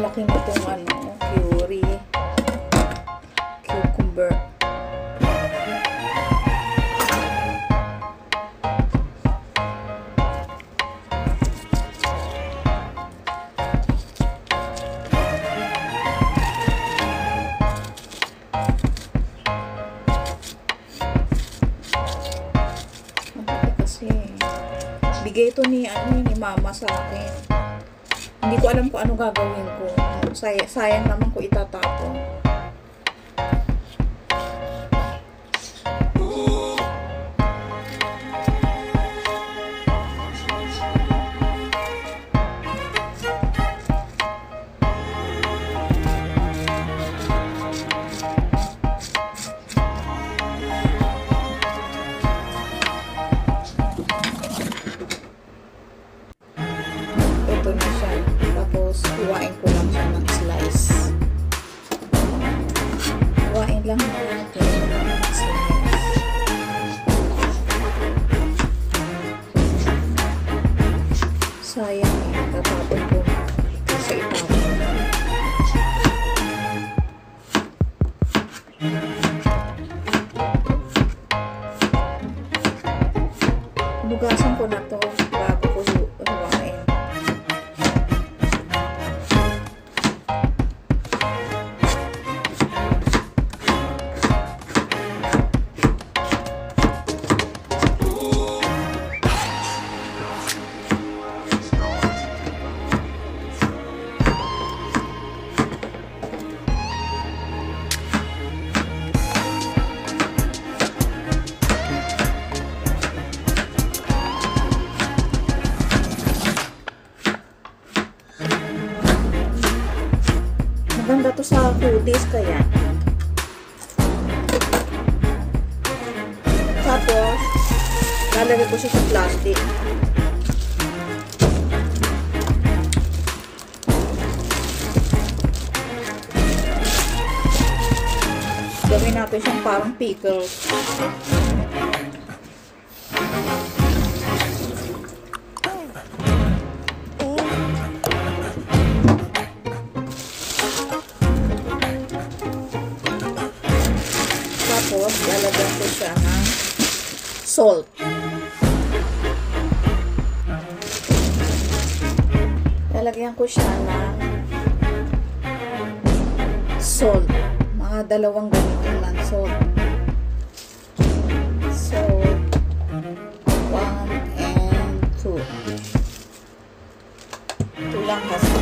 laki nitong ano, curry. Cucumber. Kasi bigay ito ni mama sa akin. Hindi ko alam kung ano gagawin ko. Sayang naman ko itatapon. Ito na siya. Tapos, iwain ko lang siya ng slice. Iwain lang natin ng slice. Sayang eh. Tatapon ko ito sa itapon. Hugasan ko na to bago ko huwain. Maganda to sa foodies kaya. Tapos, lalagay ko siya sa plastic. Gawin natin siyang parang pickles. Tapos, lalagyan ko siya ng salt. Lalagyan ko siya ng salt. Mga 2 ganito lang salt. Salt. 1 and 2. Ito lang kasi.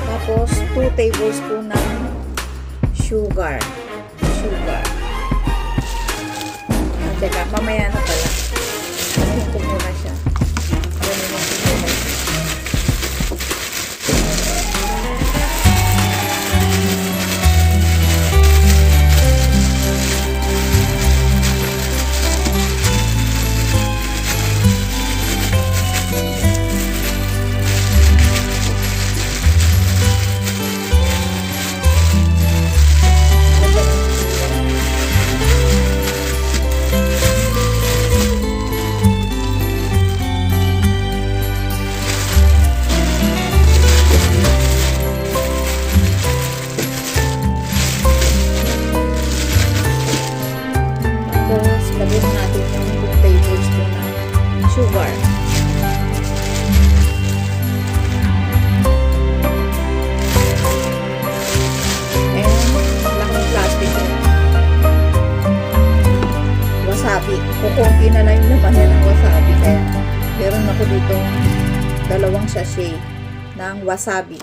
Tapos, 2 tablespoon ng sugar. Teka, mamaya na pala. Anuhin ko muna siya. Anuhin ko muna siya. Lagyan natin yung 2 tablespoon na sugar. And laking plastic yun. Wasabi. Kukunti na lang yung laman ng wasabi. Kaya meron ako dito 2 sachet ng wasabi.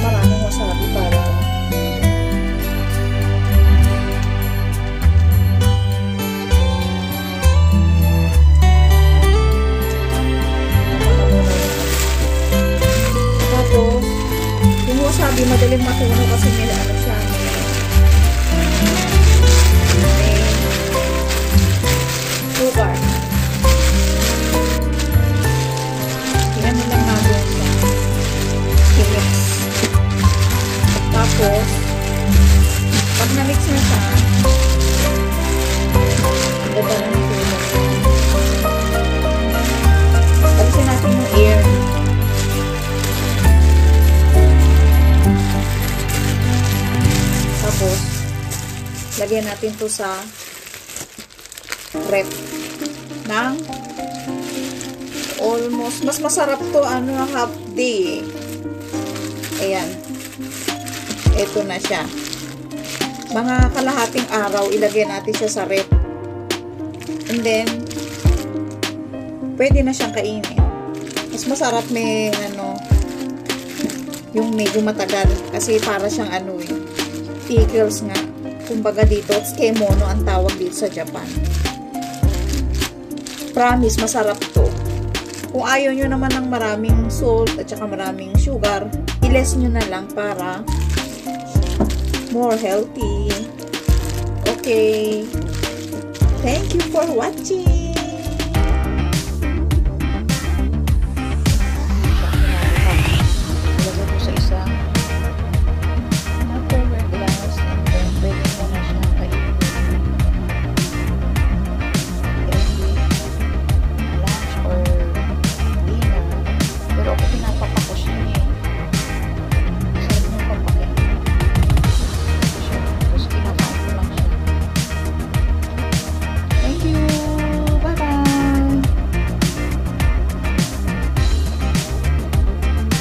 Maraming wasabi para tapos yung wasabi madaling matunaw kasi may ano siya may i-mix na siya. Ganda na nito. Alisin natin yung air. Tapos, lagyan natin to sa rep ng almost, mas masarap to half day. Ayan. Ito na siya. Mga kalahating araw, ilagay natin siya sa rep. And then, pwede na siyang kainin. Mas masarap may, yung medyo matagal. Kasi para siyang pickles nga. Kumbaga dito, tsukemono ang tawag dito sa Japan. Promise, masarap to. Kung ayaw nyo naman ng maraming salt at saka maraming sugar, i-less nyo na lang para more healthy. Okay. Thank you for watching.